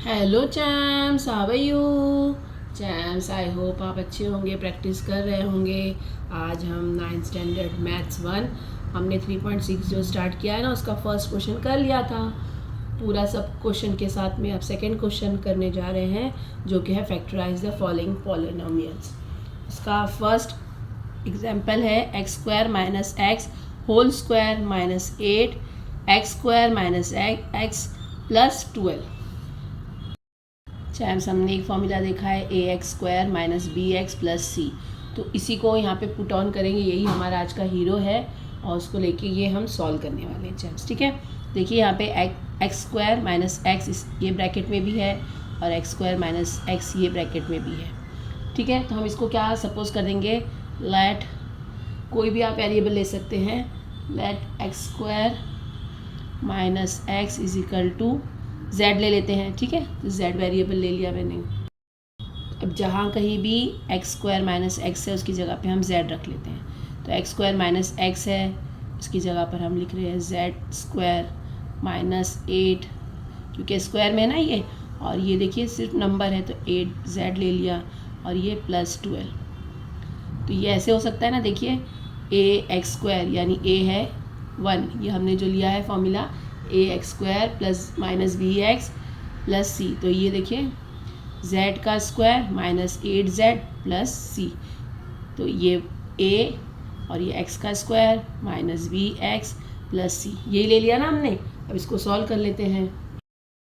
Hello champs, how are you champs? I hope आप अच्छे होंगे, प्रैक्टिस कर रहे होंगे। आज हम 9th स्टैंडर्ड मैथ्स 1 हमने 3.6 जो स्टार्ट किया है ना, उसका फर्स्ट क्वेश्चन कर लिया था पूरा सब क्वेश्चन के साथ में। अब सेकंड क्वेश्चन करने जा रहे हैं जो कि है फैक्टराइज द फॉलोइंग पॉलिनोमियल्स। इसका फर्स्ट एग्जाम्पल है x square minus x whole square minus 8 x square minus x plus 12। Champs, हमने एक फॉर्मूला देखा है a x square minus b x plus c, तो इसी को यहाँ पे पुट ऑन करेंगे। यही हमारा आज का हीरो है और उसको लेके ये हम सॉल्व करने वाले हैं चैम्स। ठीक है, देखिए यहाँ पे एक्स स्क्वायर माइनस एक्स ये ब्रैकेट में भी है और एक्स स्क्वायर माइनस एक्स ये ब्रैकेट में भी है। ठीक है, तो हम इसको क्या सपोज कर देंगे, लेट कोई भी आप वेरिएबल ले सकते हैं, let x square minus x is equal to z ले लेते हैं। ठीक है, तो z वेरिएबल ले लिया मैंने। अब जहाँ कहीं भी एक्स स्क्वायर माइनस एक्स है उसकी जगह पे हम z रख लेते हैं। तो एक्स स्क्वायर माइनस एक्स है, इसकी जगह पर हम लिख रहे हैं z स्क्वायर माइनस 8, क्योंकि स्क्वायर में है ना ये, और ये देखिए सिर्फ नंबर है तो 8z ले लिया और ये प्लस 12। तो ये ऐसे हो सकता है ना, देखिए ए एक्स स्क्वायर यानी a है 1, ये हमने जो लिया है formula a x square plus minus b x plus c, तो ये देखिए z का square minus 8z plus c, तो ये a और ये x का square minus b x plus c, ये ले लिया ना हमने। अब इसको सॉल्व कर लेते हैं।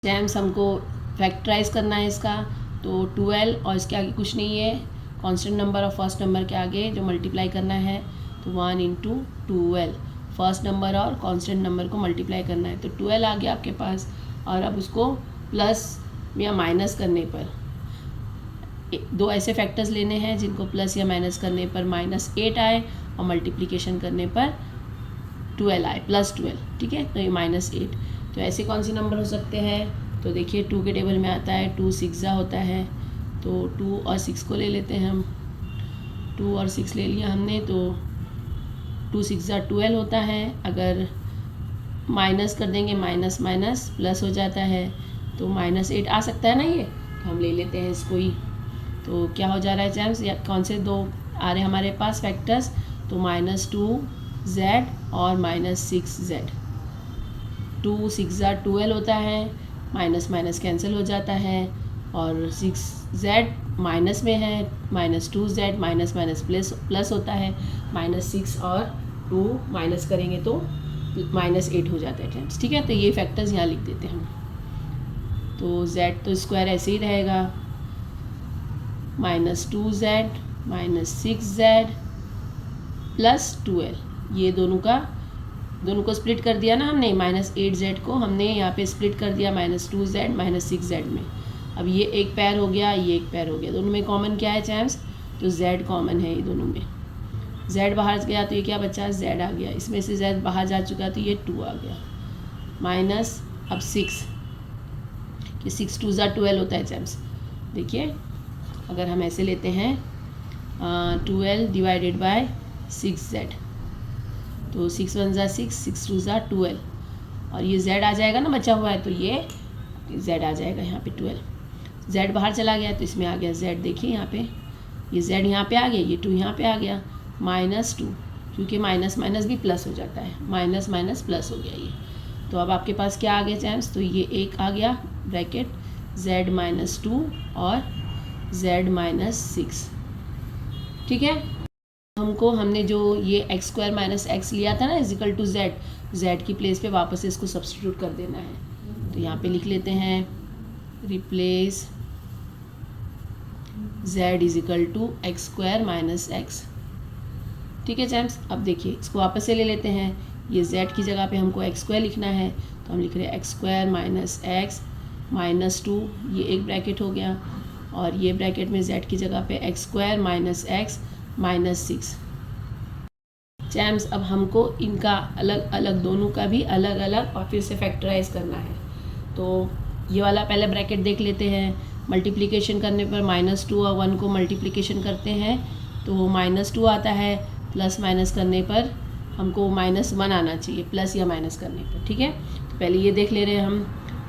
जैम्स, हमको फैक्टराइज करना है इसका, तो 12 और इसके आगे कुछ नहीं है, कांस्टेंट नंबर और फर्स्ट नंबर के आगे जो मल्टीप्लाई करना है तो 1 × 12, फर्स्ट नंबर और कांस्टेंट नंबर को मल्टीप्लाई करना है तो 12 आ गया आपके पास। और अब उसको प्लस या माइनस करने पर दो ऐसे फैक्टर्स लेने हैं जिनको प्लस या माइनस करने पर -8 आए और मल्टीप्लिकेशन करने पर 12 आए, प्लस 12। ठीक है, तो ये -8, तो ऐसे कौन से नंबर हो सकते हैं, तो देखिए 2 के टेबल में आता है 2 6 होता है, तो 2 और 6 को ले लेते हैं हम। 2 और 6 ले लिया हमने, तो 2 6 12 होता है। अगर माइनस कर देंगे माइनस माइनस प्लस हो जाता है, तो -8 आ सकता है ना ये, तो हम ले लेते हैं इसको ही। तो क्या हो जा रहा है चैम्स, या कौन से दो आ रहे हैं हमारे पास फैक्टर्स, तो -2z और -6z। 2 6 12 होता है, माइनस माइनस कैंसिल हो जाता है, और 6z माइनस में है, -2z माइनस माइनस प्लस होता है, -6 और 2 माइनस करेंगे तो -8 हो जाता है फ्रेंड्स। ठीक है, तो ये फैक्टर्स यहाँ लिख देते हैं हम। तो z तो स्क्वायर ऐसे ही रहेगा, -2z -6z प्लस 12, ये दोनों को स्प्लिट कर दिया ना हमने, -8z को हमने यहाँ पे स्प्लिट कर दिया -2z -6z में। अब ये एक पैर हो गया, ये एक पैर हो गया, दोनों में कॉमन क्या है चैम्स, तो z कॉमन है ये दोनों में। z बाहर गया तो ये क्या बचा, z आ गया, इसमें से z बाहर जा चुका तो ये 2 आ गया, माइनस अब 6, कि 6 2 12 होता है चैम्स। देखिए अगर हम ऐसे लेते हैं 12 डिवाइडेड बाय 6z, तो 6 1 6, 6 2 12, और ये z आ जाएगा ना, बचा हुआ है तो ये z आ जाएगा यहाँ पे 12। z बाहर चला गया तो इसमें आ गया z, देखिए यहाँ पे ये z यहाँ पे आ गया, ये 2 यहाँ पे आ गया, -2, क्योंकि माइनस माइनस भी प्लस हो जाता है, माइनस माइनस प्लस हो गया ये। तो अब आपके पास क्या आ गया चैम्स, तो ये एक आ गया ब्रैकेट z -2 और z -6। ठीक है, हमने जो ये एक्स स्क्वायर माइनस एक्स लिया था ना इजिकल टू z की प्लेस पे वापस से इसको सब्सटीट्यूट कर देना है। तो यहाँ पे लिख लेते हैं replace z is equal to x square minus x. ठीक है चैम्स, अब देखिए इसको वापस से ले लेते हैं, ये z की जगह पे हमको एक्स स्क्वायर लिखना है तो हम लिख रहे हैं एक्स स्क्वायर माइनस एक्स -2, ये एक ब्रैकेट हो गया, और ये ब्रैकेट में z की जगह पे एक्स स्क्वायर माइनस एक्स -6। चैम्स, अब हमको इनका अलग अलग, दोनों का भी अलग अलग और फिर से फैक्टराइज करना है। तो ये वाला पहले ब्रैकेट देख लेते हैं, मल्टीप्लिकेशन करने पर -2 और 1 को मल्टीप्लिकेशन करते हैं तो -2 आता है, प्लस माइनस करने पर हमको -1 आना चाहिए, प्लस या माइनस करने पर। ठीक है, तो पहले ये देख ले रहे हैं हम,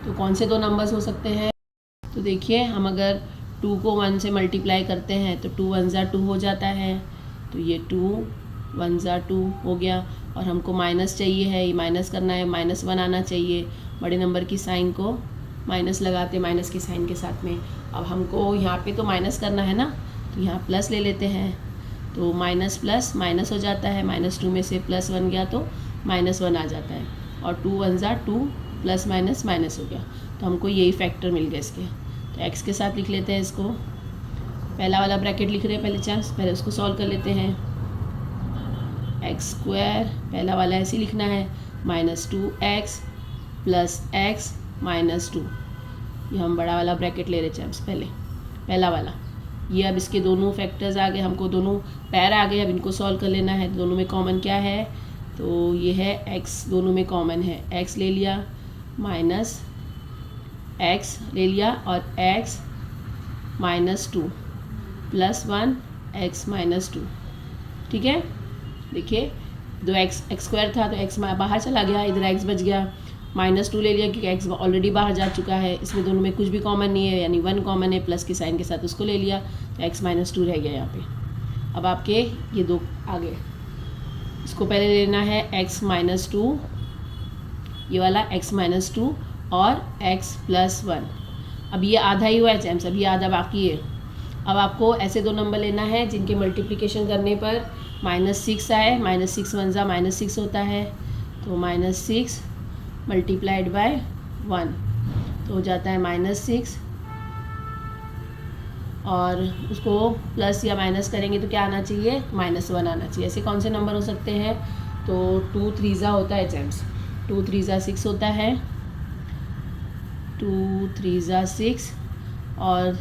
तो कौन से दो नंबर्स हो सकते हैं, तो देखिए हम अगर 2 को 1 से मल्टीप्लाई करते हैं तो 2 1 ज़ा 2 हो जाता है, तो ये 2 1 ज़ा 2 हो गया। और हमको माइनस चाहिए है, ये माइनस करना है, -1 आना चाहिए। बड़े नंबर की साइन को माइनस लगाते माइनस के साइन के साथ में। अब हमको यहाँ पे तो माइनस करना है ना, तो यहाँ प्लस ले लेते हैं, तो माइनस प्लस माइनस हो जाता है, -2 में से +1 गया तो -1 आ जाता है। और 2 1 ज़ा 2 प्लस माइनस माइनस हो गया, तो हमको यही फैक्टर मिल गया इसके। तो x के साथ लिख लेते हैं इसको, पहला वाला ब्रैकेट लिख रहे हैं पहले चांस, पहले उसको सॉल्व कर लेते हैं। x² पहला वाला ऐसे ही लिखना है, -2x + x - 2। ये हम बड़ा वाला ब्रैकेट ले रहे चांस पहले, पहला वाला। ये अब इसके दोनों फैक्टर्स आ गए, हमको दोनों पैर आ गए, अब इनको सॉल्व कर लेना है। दोनों में कॉमन क्या है, तो ये है x, दोनों में कॉमन है, x ले लिया, माइनस x ले लिया, और x - 2 +1 x - 2। ठीक है, देखिए दो x² था तो x बाहर चला गया, इधर x बच गया। -2 ले लिया क्योंकि x ऑलरेडी बाहर जा चुका है, इसमें दोनों में कुछ भी कॉमन नहीं है, यानी 1 कॉमन है, प्लस के साइन के साथ उसको ले लिया, तो x - 2 रह गया यहाँ पे। अब आपके ये दो आ गए, इसको पहले लेना है x - 2, ये वाला x - 2 और x + 1। अब ये आधा ही हुआ है चैम्स, अब ये आधा बाकी है। अब आपको ऐसे दो नंबर लेना है जिनके मल्टीप्लिकेशन करने पर -6 आए, -6 1 ज़ा -6 होता है, तो -6 × 1 तो हो जाता है -6, और उसको प्लस या माइनस करेंगे तो क्या आना चाहिए, -1 आना चाहिए। ऐसे कौन से नंबर हो सकते हैं, तो 2 3 ज़ा होता है जेम्स, 2 3 ज़ा 6 होता है, 2 3 ज़ा 6, और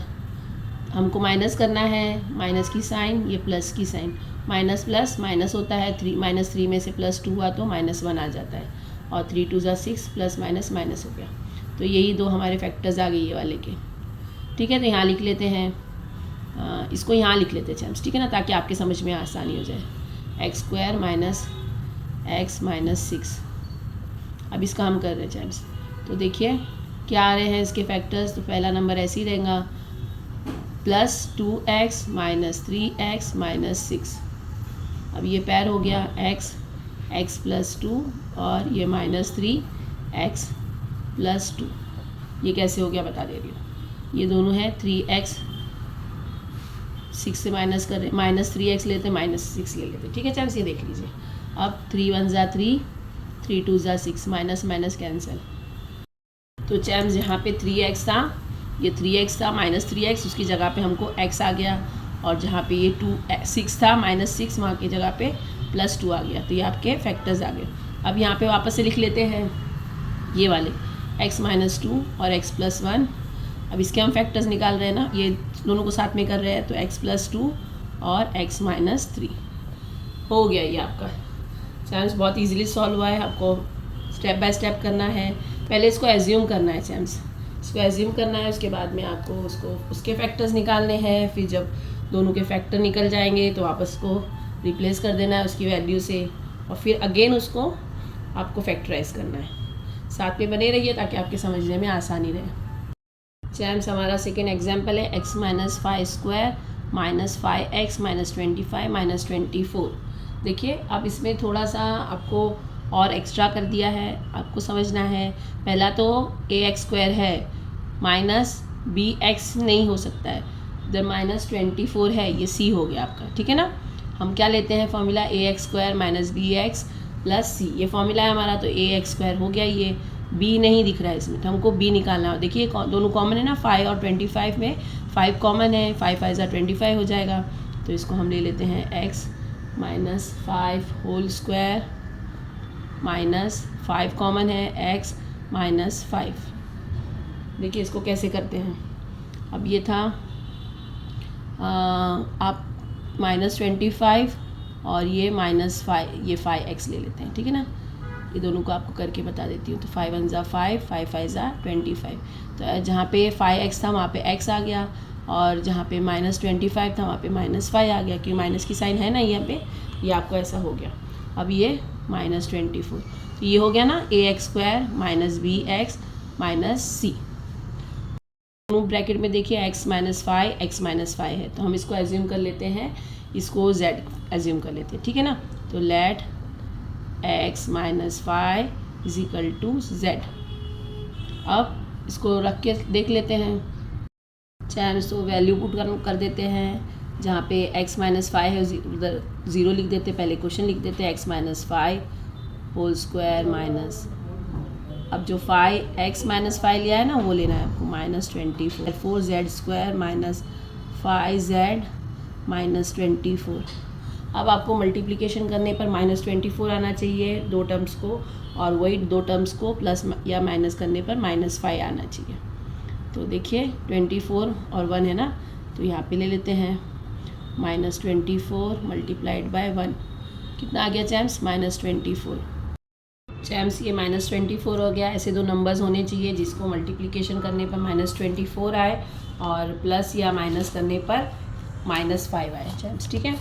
हमको माइनस करना है, माइनस की साइन, ये प्लस की साइन, माइनस प्लस माइनस होता है, -3 में से +2 हुआ तो -1 आ जाता है, और 3 2 ज़ा 6 प्लस माइनस माइनस हो गया। तो यही दो हमारे फैक्टर्स आ गए ये वाले के। ठीक है, तो यहाँ लिख लेते हैं, इसको यहाँ लिख लेते हैं चैम्स, ठीक है ना, ताकि आपके समझ में आसानी हो जाए। x² - x - 6। अब इसका हम कर रहे हैं चैम्स, तो देखिए क्या आ रहे हैं इसके फैक्टर्स। तो पहला नंबर ऐसे ही रहेगा, +2x - 3x - 6। अब ये पैर हो गया x + 2, और ये -3x + 2। ये कैसे हो गया बता दे रही हूँ, ये दोनों है 3x, 6 से माइनस कर रहे, -3x लेते -6 ले लेते। ठीक है चैम्स, ये देख लीजिए। अब 3 1 ज़ा 3, 3 2 ज़ा 6, माइनस माइनस कैंसिल। तो चैम्स यहाँ पे 3x था, ये 3x था, -3x, उसकी जगह पे हमको x आ गया, और जहाँ पे ये 6 था, -6, वहाँ की जगह पे +2 आ गया। तो ये आपके फैक्टर्स आ गए। अब यहाँ पे वापस से लिख लेते हैं ये वाले, x - 2 और x + 1। अब इसके हम फैक्टर्स निकाल रहे हैं ना, ये दोनों को साथ में कर रहे हैं, तो x + 2 और x - 3 हो गया ये आपका। चैम्स बहुत इजीली सॉल्व हुआ है, आपको स्टेप बाय स्टेप करना है। पहले इसको एज्यूम करना है चैम्स, इसको एज्यूम करना है, उसके बाद में आपको उसके फैक्टर्स निकालने हैं। फिर जब दोनों के फैक्टर निकल जाएंगे तो आप उसको रिप्लेस कर देना है उसकी वैल्यू से, और फिर अगेन उसको आपको फैक्टराइज करना है। साथ में बने रहिए ताकि आपके समझने में आसानी रहे। चैम्स हमारा सेकेंड एग्जाम्पल है, x - 5² - 5x - 25 - 24। देखिए अब इसमें थोड़ा सा आपको और एक्स्ट्रा कर दिया है, आपको समझना है। पहला तो ax² है, -bx नहीं हो सकता है, इधर -24 है, ये c हो गया आपका। ठीक है ना, हम क्या लेते हैं फॉर्मूला, ax² - bx + c। ये फॉर्मूला है हमारा, तो ax² हो गया, ये b नहीं दिख रहा है इसमें, तो हमको b निकालना है। देखिए दोनों कॉमन है ना, 5 और 25 में 5 कॉमन है, 5 5 ज़ा 25 हो जाएगा। तो इसको हम ले लेते हैं x - 5 होल स्क्वायर, -5 कॉमन है, x - 5। देखिए इसको कैसे करते हैं। अब ये था आप -25 और ये -5, ये 5x ले लेते हैं। ठीक है ना, ये दोनों को आपको करके बता देती हूँ। तो 5 1 ज़ा 5, 5 5 ज़ा 25। तो जहाँ पे 5x था वहाँ पे x आ गया, और जहाँ पे -25 था वहाँ पे -5 आ गया, क्योंकि माइनस की साइन है ना यहाँ पे, ये आपको ऐसा हो गया। अब ये -24, तो ये हो गया ना ax² - bx - c। दोनों ब्रैकेट में देखिए x माइनस फाइव है, तो हम इसको एज्यूम कर लेते हैं, इसको z एज्यूम कर लेते हैं, ठीक है ना। तो let x minus five is equal to z। अब इसको रख के देख लेते हैं, चाहे इसको वैल्यू पुट कर देते हैं, जहाँ पे x माइनस फाइव है उधर 0 लिख देते, पहले क्वेश्चन लिख देते x minus five whole square minus, अब जो x माइनस फाइव लिया है ना वो लेना है आपको -24, 4z square minus 5z minus 24। अब आपको मल्टीप्लिकेशन करने पर -24 आना चाहिए दो टर्म्स को, और वही दो टर्म्स को प्लस या माइनस करने पर -5 आना चाहिए। तो देखिए 24 और 1 है ना, तो यहाँ पे ले लेते हैं -24 मल्टीप्लाइड बाय 1, कितना आ गया चैम्स -24। चैम्स ये -24 हो गया। ऐसे दो नंबर्स होने चाहिए जिसको मल्टीप्लिकेशन करने पर -24 आए और प्लस या माइनस करने पर -5 आए चैम्स, ठीक है।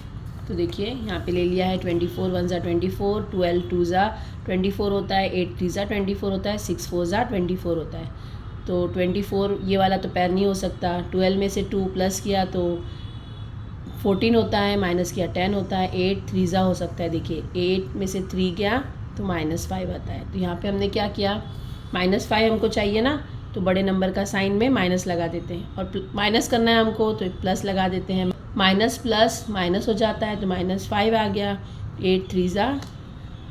तो देखिए यहाँ पे ले लिया है 24 1 ज़ा 24, 12 2 ज़ा 24 होता है, 8 3 ज़ा 24 होता है, 6 4 ज़ा 24 होता है। तो 24 ये वाला तो पैर नहीं हो सकता, 12 में से 2 प्लस किया तो 14 होता है, माइनस किया 10 होता है, 8 3 ज़ा हो सकता है, देखिए 8 में से 3 गया तो -5 आता है। तो यहाँ पे हमने क्या किया, -5 हमको चाहिए ना, तो बड़े नंबर का साइन में माइनस लगा देते हैं, और माइनस करना है हमको तो प्लस लगा देते हैं, माइनस प्लस माइनस हो जाता है तो -5 आ गया, 8 3 ज़ा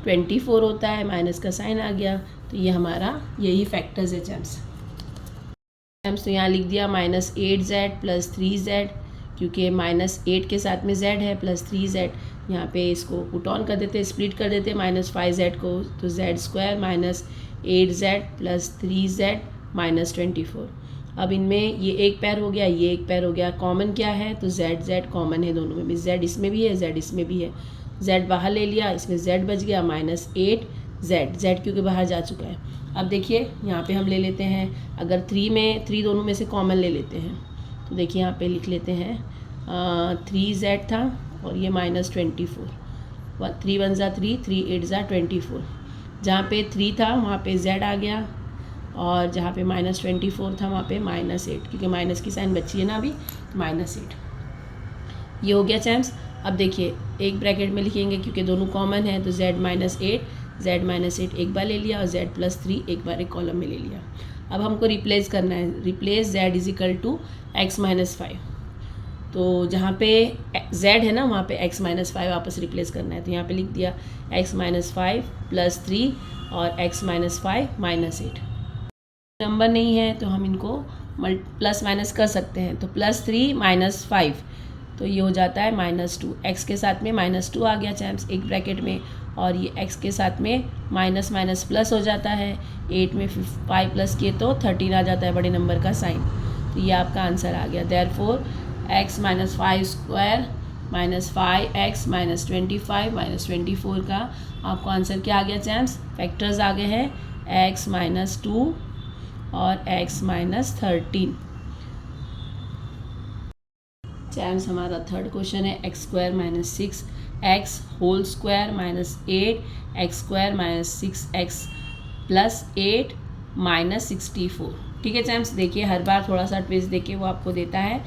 24 होता है, माइनस का साइन आ गया। तो ये हमारा यही फैक्टर्स है चैम्स। तो यहाँ लिख दिया -8z प्लस 3z, क्योंकि -8 के साथ में z है प्लस 3z, यहाँ पे इसको पुट ऑन कर देते, स्प्लिट कर देते -5z को, तो z square minus 8z plus 3z minus 24। अब इनमें ये एक पैर हो गया, ये एक पैर हो गया, कॉमन क्या है तो z कॉमन है दोनों में भी, z इसमें भी है z इसमें भी है, z बाहर ले लिया, इसमें z बच गया -8z क्योंकि बाहर जा चुका है। अब देखिए यहाँ पे हम ले लेते हैं, अगर 3 दोनों में से कॉमन ले लेते हैं, तो देखिए यहाँ पे लिख लेते हैं 3z था और ये -24, 3 1 ज़ा 3, 3 8 ज़ा 24, जहाँ पे 3 था वहाँ पे z आ गया, और जहाँ पे -24 था वहाँ पे -8, क्योंकि माइनस की साइन बची है ना अभी, -8 ये हो गया चैम्स। अब देखिए एक ब्रैकेट में लिखेंगे क्योंकि दोनों कॉमन है, तो z -8 एक बार ले लिया और z प्लस 3 एक बार एक कॉलम में ले लिया। अब हमको रिप्लेस करना है, replace z is equal to x minus 5, तो जहाँ पे z है ना वहाँ पे x माइनस 5 वापस रिप्लेस करना है, तो यहाँ पे लिख दिया x माइनस 5 प्लस 3 और x माइनस 5 -8। नंबर नहीं है तो हम इनको प्लस माइनस कर सकते हैं, तो +3 -5 तो ये हो जाता है -2, x के साथ में -2 आ गया चैम्स एक ब्रैकेट में, और ये x के साथ में माइनस माइनस प्लस हो जाता है, 8 में 5 प्लस किए तो 13 आ जाता है बड़े नंबर का साइन। तो ये आपका आंसर आ गया, therefore x minus 5 square minus 5x minus 25 minus 24 का आपको आंसर क्या आ गया चैम्स, फैक्टर्स आ गए हैं x माइनस 2 और x माइनस 13। चैम्स हमारा थर्ड क्वेश्चन है x square minus 6x whole square minus 8 x square minus 6x plus 8 minus 64। ठीक है चैम्स, देखिए हर बार थोड़ा सा ट्विस्ट देके वो आपको देता है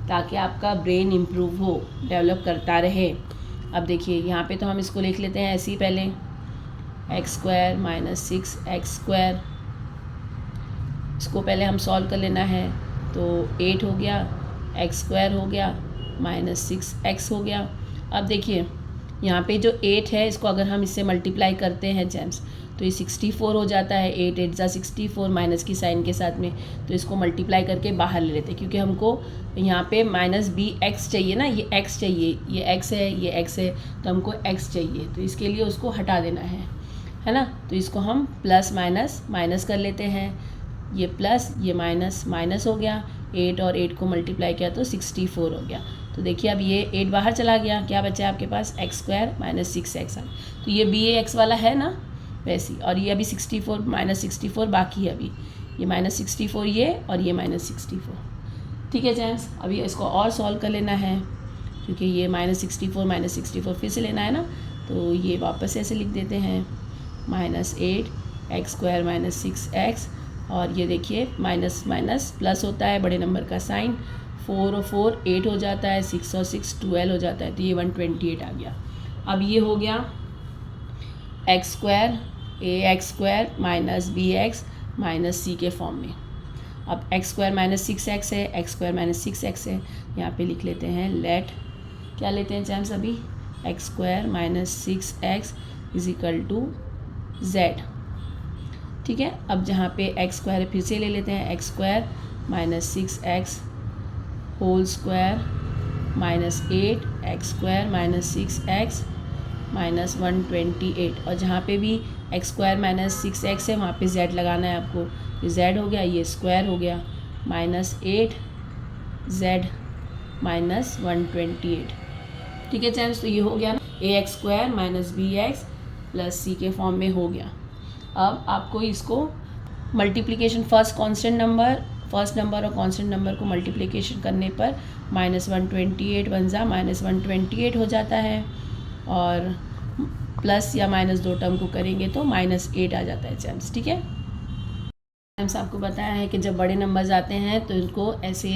ताकि आपका ब्रेन इम्प्रूव हो, डेवलप करता रहे। अब देखिए यहाँ पे तो हम इसको लिख लेते हैं ऐसे ही, पहले x square minus 6x square, इसको पहले हम सॉल्व कर लेना है, तो 8 हो गया, x स्क्वायर हो गया माइनस 6x हो गया। अब देखिए यहाँ पे जो 8 है इसको अगर हम इससे मल्टीप्लाई करते हैं जेम्स तो ये 64 हो जाता है, 8 8 ज़ा 64 माइनस की साइन के साथ में, तो इसको मल्टीप्लाई करके बाहर ले लेते हैं क्योंकि हमको यहाँ पे माइनस bx चाहिए ना, ये x चाहिए, ये x है, ये x है, तो हमको x चाहिए, तो इसके लिए उसको हटा देना है ना। तो इसको हम प्लस माइनस माइनस कर लेते हैं, ये प्लस ये माइनस माइनस हो गया, 8 और 8 को मल्टीप्लाई किया तो 64 हो गया। तो देखिए अब ये 8 बाहर चला गया, क्या बचा आपके पास x स्क्वायर माइनस 6x, तो ये बी ए एक्स वाला है ना वैसे, और ये अभी 64 माइनस 64 बाकी है, अभी ये माइनस 64 ये और ये माइनस 64। ठीक है जेंट्स, अभी इसको और सॉल्व कर लेना है क्योंकि ये माइनस 64 फिर से लेना है ना, तो ये वापस ऐसे लिख देते हैं -8 x स्क्वायर माइनस 6x और ये देखिए माइनस माइनस प्लस होता है, बड़े नंबर का साइन, 4 और 4 8 हो जाता है, 6 और 6 12 हो जाता है, तो ये 128 आ गया। अब ये हो गया x square a x square minus b x minus c के फॉर्म में। अब एक्स स्क्वायर माइनस 6x है, एक्स स्क्वायर माइनस 6x है, यहाँ पे लिख लेते हैं लेट, क्या लेते हैं चैम्स अभी, x square minus 6x is equal to z। ठीक है, अब जहाँ पे एक्स स्क्वायर फिर से ले लेते हैं, x square minus 6x whole square minus 8 x square minus 6x minus 128, और जहाँ पे भी एक्स स्क्वायर माइनस 6x है वहाँ पे z लगाना है आपको, ये z हो गया, ये स्क्वायर हो गया, माइनस 8z माइनस 128। ठीक है चैम्स, तो ये हो गया ना a x square minus b x plus c के फॉर्म में हो गया। अब आपको इसको मल्टीप्लिकेशन फर्स्ट नंबर और कांस्टेंट नंबर को मल्टीप्लिकेशन करने पर माइनस 128 बन जा माइनस 128 हो जाता है, और प्लस या माइनस दो टर्म को करेंगे तो माइनस 8 आ जाता है चैम्स। ठीक है चैम्स, आपको बताया है कि जब बड़े नंबर्स आते हैं तो इनको ऐसे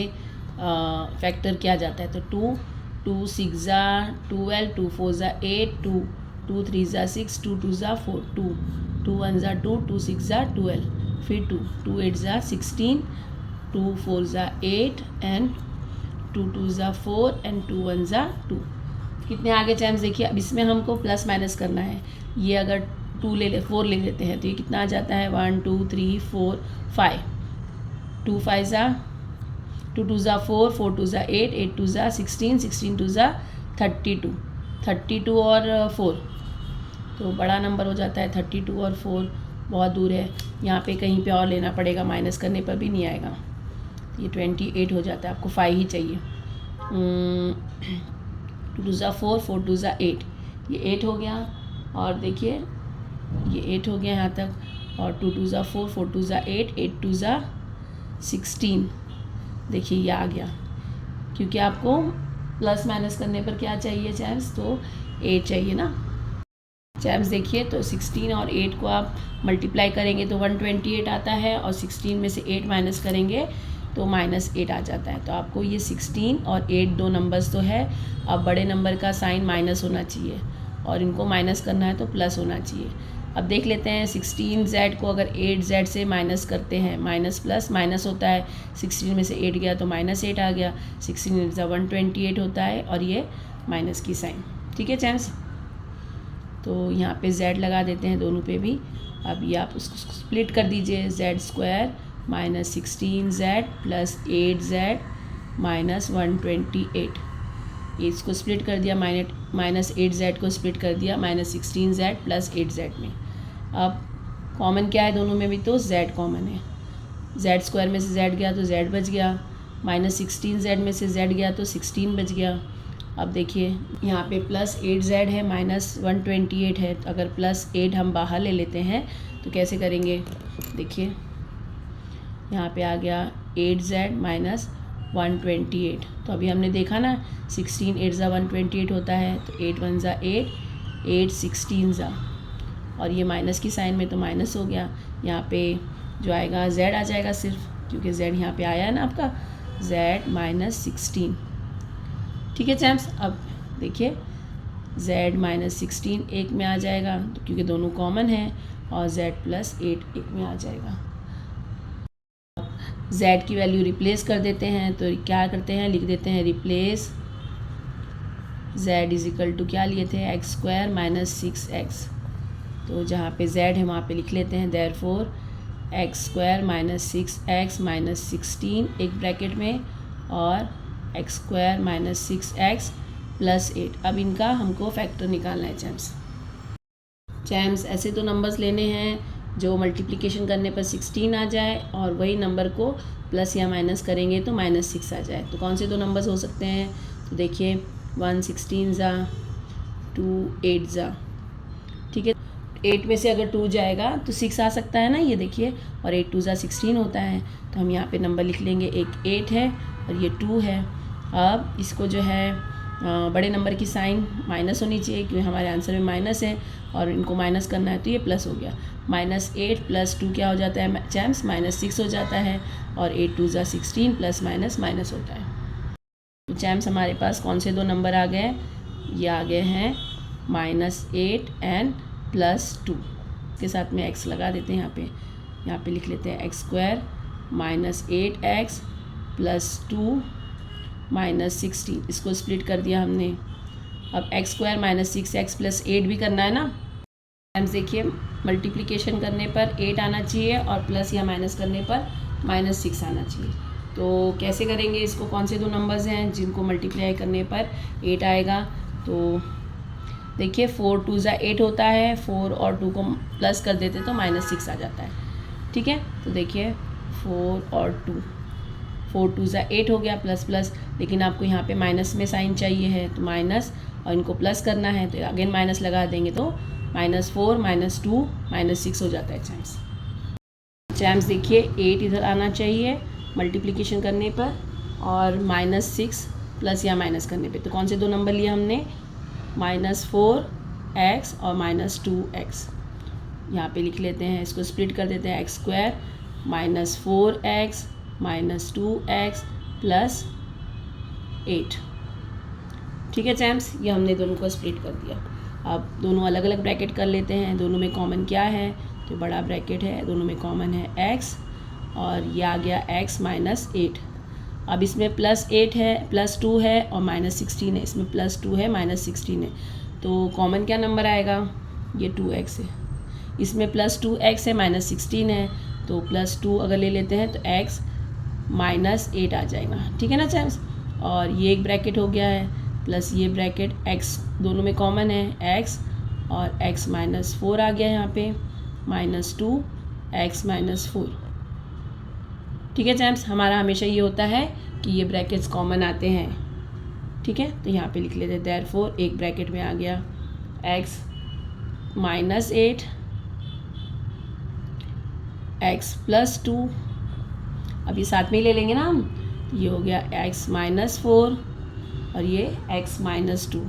फैक्टर किया जाता है, तो 2 6 ज़ा 12 2 4 ज़ा 8 2 3 ज़ा 6 2 2 ज़ा 4 2 1 ज़ा 2 2 6 ज़ा 12 फिर 2 8 ज़ा 16 2 4 ज़ा 8 एंड 2 2 ज़ा 4 एंड 2 1 ज़ा 2। कितने आगे चैम्स देखिए, अब इसमें हमको प्लस माइनस करना है, ये अगर 4 ले लेते हैं तो ये कितना आ जाता है 1 2 3 4 5 2 5 ज़ा 2 2 ज़ा 4 4 2 ज़ा 8 8 2 ज़ा 16 16 2 ज़ा 32 और 4, तो बड़ा नंबर हो जाता है 32 और 4 बहुत दूर है, यहाँ पे कहीं पे और लेना पड़ेगा, माइनस करने पर भी नहीं आएगा, ये 28 हो जाता है, आपको 5 ही चाहिए। 2 2 ज़ा 4 4 2 ज़ा 8, ये 8 हो गया, और देखिए ये 8 हो गया यहाँ तक, और 2 2 ज़ा 4 4 2 ज़ा 8 8 2 ज़ा 16, देखिए ये आ गया, क्योंकि आपको प्लस माइनस करने पर क्या चाहिए चैम्स, तो 8 चाहिए ना चैम्स। देखिए तो 16 और 8 को आप मल्टीप्लाई करेंगे तो 128 आता है, और 16 में से 8 माइनस करेंगे तो माइनस 8 आ जाता है। तो आपको ये 16 और 8 दो नंबर्स तो है, अब बड़े नंबर का साइन माइनस होना चाहिए और इनको माइनस करना है तो प्लस होना चाहिए। अब देख लेते हैं 16z को अगर 8z से माइनस करते हैं, माइनस प्लस माइनस होता है, 16 में से 8 गया तो माइनस 8 आ गया, 16 × 128 होता है, और ये माइनस की साइन। ठीक है चैम्स, तो यहाँ पे z लगा देते हैं दोनों पे भी। अब ये आप उसको स्प्लिट कर दीजिए, z² minus 16z plus 8z minus 128, इसको स्प्लिट कर दिया, माइनस 8z को स्प्लिट कर दिया माइनस 16z प्लस 8z में। अब कॉमन क्या है दोनों में भी, तो z कॉमन है, z² में से z गया तो z बच गया, माइनस 16z में से z गया तो 16 बच गया। अब देखिए यहाँ पे प्लस 8z है माइनस 128 है, तो अगर प्लस 8 हम बाहर ले लेते हैं तो कैसे करेंगे, देखिए यहाँ पे आ गया 8z माइनस 128, तो अभी हमने देखा ना 16 8 ज़ा 128 होता है, तो 8 1 ज़ा 8 8 16 ज़ा, और ये माइनस की साइन में तो माइनस हो गया, यहाँ पे जो आएगा z आ जाएगा सिर्फ, क्योंकि z यहाँ पे आया है ना आपका, z माइनस 16। ठीक है चैम्स, अब देखिए z माइनस 16 एक में आ जाएगा, तो क्योंकि दोनों कॉमन है, और z प्लस 8 एक में आ जाएगा। z की वैल्यू रिप्लेस कर देते हैं, तो क्या करते हैं, लिख देते हैं replace z is equal to क्या लिए थे, x² माइनस 6x, तो जहाँ पे z है वहाँ पे लिख लेते हैं therefore x² minus 6x minus 16 एक ब्रैकेट में, और x² माइनस 6x प्लस 8। अब इनका हमको फैक्टर निकालना है चैम्स। ऐसे तो नंबर्स लेने हैं जो मल्टीप्लिकेशन करने पर 16 आ जाए, और वही नंबर को प्लस या माइनस करेंगे तो माइनस 6 आ जाए। तो कौन से दो नंबर्स हो सकते हैं, तो देखिए 1 16 ज़ा 2 8 ज़ा, ठीक है, 8 में से अगर 2 जाएगा तो 6 आ सकता है ना, ये देखिए, और 8 2 ज़ा 16 होता है, तो हम यहाँ पे नंबर लिख लेंगे, एक 8 है और ये 2 है। अब इसको जो है बड़े नंबर की साइन माइनस होनी चाहिए क्योंकि हमारे आंसर में माइनस है और इनको माइनस करना है, तो ये प्लस हो गया। -8 + 2 क्या हो जाता है चैम्स, -6 हो जाता है, और 8 2 ज़ा 16 प्लस माइनस माइनस होता है। तो चैम्स हमारे पास कौन से दो नंबर आ गए, ये आ गए हैं -8 एंड +2 के साथ में x लगा देते हैं यहाँ पे लिख लेते हैं x² -8x + 2 -16, इसको स्प्लिट कर दिया हमने। अब x² -6x + 8 भी करना है ना। टाइम्स देखिए मल्टीप्लिकेशन करने पर 8 आना चाहिए और प्लस या माइनस करने पर -6 आना चाहिए। तो कैसे करेंगे इसको, कौन से दो नंबर्स हैं जिनको मल्टीप्लाई करने पर 8 आएगा। तो देखिए 4 2 ज़ा 8 होता है, 4 और 2 को प्लस कर देते तो -6 आ जाता है। ठीक है, तो देखिए 4 और 2, 4 2 ज़ा 8 हो गया प्लस प्लस, लेकिन आपको यहाँ पे माइनस में साइन चाहिए है तो माइनस, और इनको प्लस करना है तो अगेन माइनस लगा देंगे तो -4 -2 -6 हो जाता है चैम्स। चैम्स देखिए 8 इधर आना चाहिए मल्टीप्लिकेशन करने पर और -6 प्लस या माइनस करने पे। तो कौन से दो नंबर लिए हमने, -4x और -2x। यहाँ पे लिख लेते हैं, इसको स्प्लिट कर देते हैं, x² -4x -2x + 8। ठीक है चैम्स, ये हमने दोनों को स्प्लिट कर दिया। अब दोनों अलग अलग ब्रैकेट कर लेते हैं, दोनों में कॉमन क्या है, तो बड़ा ब्रैकेट है, दोनों में कॉमन है x, और ये आ गया x -8। अब इसमें +8 है, +2 है और -16 है, इसमें +2 है -16 है, तो कॉमन क्या नंबर आएगा, ये 2x है। इसमें +2x है, -16 है, तो +2 अगर ले लेते हैं तो x -8 आ जाएगा। ठीक है ना चैम्स, और ये एक ब्रैकेट हो गया है, प्लस ये ब्रैकेट x दोनों में कॉमन है, x और x -4 आ गया यहाँ पे, -2 x -4। ठीक है चैम्स, हमारा हमेशा ये होता है कि ये ब्रैकेट्स कॉमन आते हैं। ठीक है, तो यहाँ पे लिख लेते हैं देयरफॉर, एक ब्रैकेट में आ गया x -8 x + 2, अब ये साथ में ही ले लेंगे ना हम, ये हो गया x -4 और ये x -2।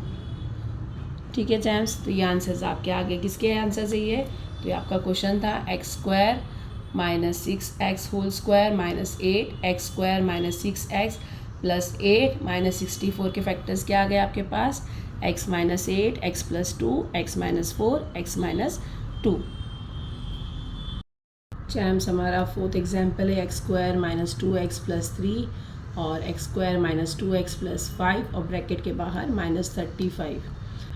ठीक है चैम्स, तो ये आंसर्स आपके आगे किसके आंसर है ये, तो ये आपका क्वेश्चन था x² -6x² -8 x² -6x + 8 -64 के फैक्टर्स क्या आ गए आपके पास, x -8 x + 2 x -4 x -2। चैम्स हमारा फोर्थ एग्जाम्पल है x² -2x + 3 और x² -2x + 5 और ब्रैकेट के बाहर -35।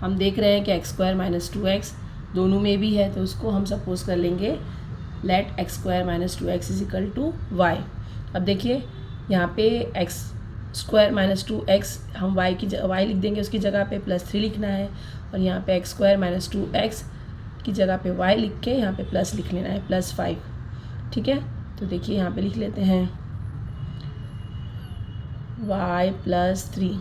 हम देख रहे हैं कि x² -2x दोनों में भी है, तो उसको हम सपोज कर लेंगे लेट x² -2x = y। अब देखिए यहाँ पे x² -2x हम y लिख देंगे, उसकी जगह पे +3 लिखना है, और यहाँ पे x² -2x की जगह पे y लिख के यहाँ पे प्लस लिख लेना है, +5। ठीक है, तो देखिए यहाँ पे लिख लेते हैं y +3,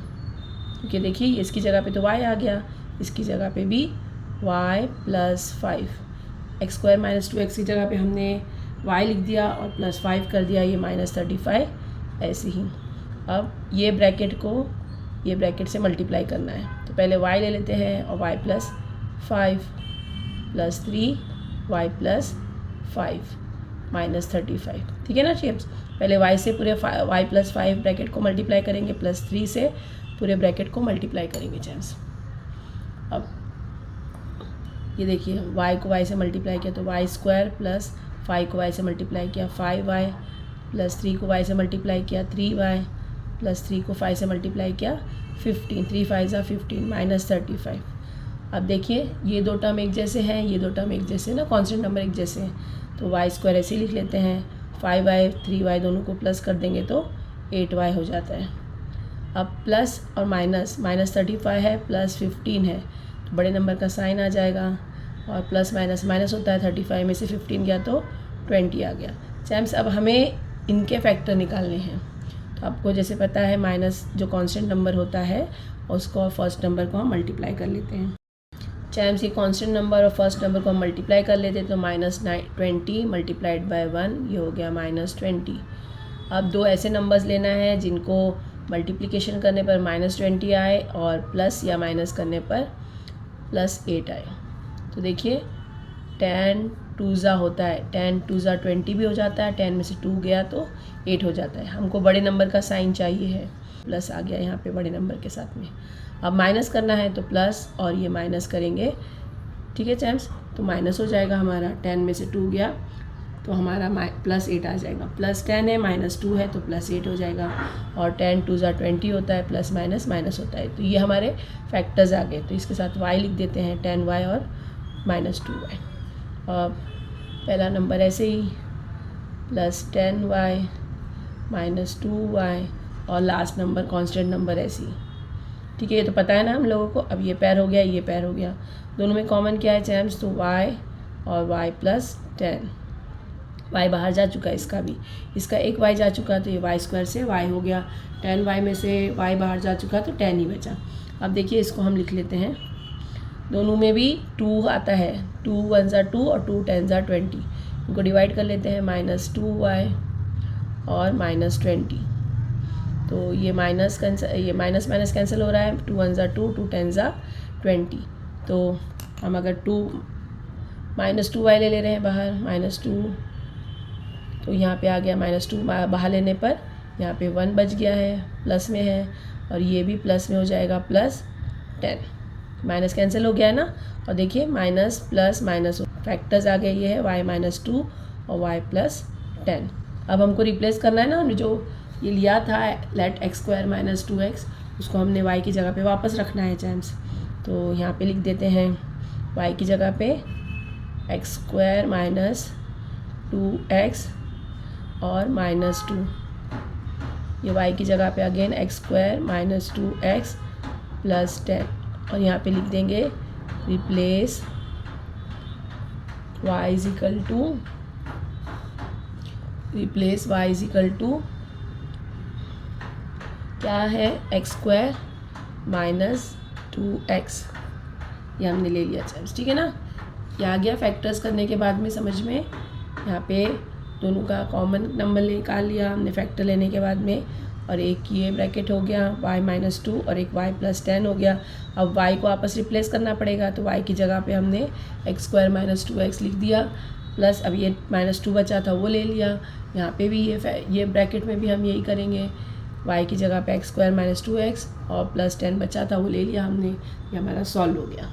क्योंकि देखिए इसकी जगह पे तो y आ गया, इसकी जगह पे भी y +5। x² -2x की जगह पे हमने y लिख दिया और +5 कर दिया, ये -35 ऐसे ही। अब ये ब्रैकेट से मल्टीप्लाई करना है, तो पहले y ले लेते हैं और y +5 +3 y +5 -35। ठीक है ना चैम्स, पहले y से पूरे y +5 ब्रैकेट को मल्टीप्लाई करेंगे, +3 से पूरे ब्रैकेट को मल्टीप्लाई करेंगे चैम्स। अब ये देखिए y को y से मल्टीप्लाई किया तो y² + 5 को y से मल्टीप्लाई किया 5y + 3 को y से मल्टीप्लाई किया 3y + 3 को 5 से मल्टीप्लाई किया 15, 3 5 = 15 -35। अब देखिए ये दो टर्म एक जैसे हैं, ये दो टर्म एक जैसे ना, कांस्टेंट नंबर एक जैसे हैं, तो y² ऐसे लिख लेते हैं, 5y 3y दोनों को प्लस कर देंगे तो 8y हो जाता है। अब प्लस और -35 है, +15 है, तो बड़े नंबर का साइन आ जाएगा, और प्लस माइनस होता है, 35 में से 15 गया तो 20 आ गया। चैम्स अब हमें इनके फैक्टर निकालने हैं, तो आपको जैसे पता है माइनस जो कांस्टेंट नंबर होता है उसको और फर्स्ट नंबर को हम मल्टीप्लाई कर लेते हैं। चैम्स ये कांस्टेंट नंबर और फर्स्ट नंबर को हम मल्टीप्लाई कर लेते हैं, तो -20 × 1 ये हो गया -20। अब दो ऐसे नंबर्स लेना है जिनको मल्टीप्लिकेशन करने पर -20 आए और प्लस या माइनस करने पर +8 आए। तो देखिए 10 2 होता है, 10 2 20 भी हो जाता है, 10 में से 2 गया तो 8 हो जाता है। हमको बड़े नंबर का साइन चाहिए है, प्लस आ गया यहाँ पे बड़े नंबर के साथ में। अब माइनस करना है तो प्लस और ये माइनस करेंगे, ठीक है चैम्स। तो माइनस हो जाएगा हमारा, 10 में से 2 गया तो हमारा +8 आ जाएगा। +10 है, -2 है तो +8 हो जाएगा। और 10 2 20 होता है, प्लस माइनस माइनस होता है। तो ये हमारे फैक्टर्स आ गए। तो इसके साथ y लिख देते हैं, 10y और -2y। और पहला नंबर ऐसे ही +10y -2y और लास्ट नंबर कांस्टेंट नंबर ऐसे ही, ठीक है। ये तो पता है ना हम लोगों को। अब ये पैर हो गया, ये पैर हो गया, दोनों में कॉमन क्या है चैम्स? तो y और y +10। y बाहर जा चुका है, इसका भी, इसका एक y जा चुका तो ये y² से y हो गया। 10y में से y बाहर जा चुका तो 10 ही बचा। अब देखिए इसको हम लिख लेते हैं, दोनों में भी 2 आता है, 2 1 2 और 2 10 20। इनको डिवाइड कर लेते हैं, -2y और -20। तो ये माइनस माइनस कैंसिल हो रहा है, 2 1 2 2 10 20। तो हम अगर -2y ले रहे हैं बाहर, -2, तो यहाँ पे आ गया -2 बाहर लेने पर यहाँ पे 1 बच गया है, प्लस में है, और ये भी प्लस में हो जाएगा, +10। माइनस कैंसिल हो गया है ना। और देखिए माइनस प्लस माइनस फैक्टर्स आ गए, ये है y -2 और y +10। अब हमको रिप्लेस करना है ना, हमने जो ये लिया था लेट x² -2x, उसको हमने y की जगह पे वापस रखना है चैम्स। तो यहाँ पे लिख देते हैं y की जगह पे x² -2x और -2। ये y की जगह पे अगेन x² -2x +10, और यहाँ पे लिख देंगे replace y is equal to क्या है, x² -2x। ये हमने ले लिया चैम्स, ठीक है ना। ये आ गया फैक्टर्स करने के बाद में समझ में। यहाँ पे दोनों का कॉमन नंबर निकाल लिया हमने फैक्टर लेने के बाद में, और एक ये ब्रैकेट हो गया y -2 और एक y +10 हो गया। अब y को आपस रिप्लेस करना पड़ेगा, तो y की जगह पे हमने x² -2x लिख दिया, प्लस अब ये -2 बचा था वो ले लिया। यहाँ पे भी ये ब्रैकेट में भी हम यही करेंगे, y की जगह पे x² -2x और +10 बचा था वो ले लिया हमने। ये हमारा सॉल्व हो गया।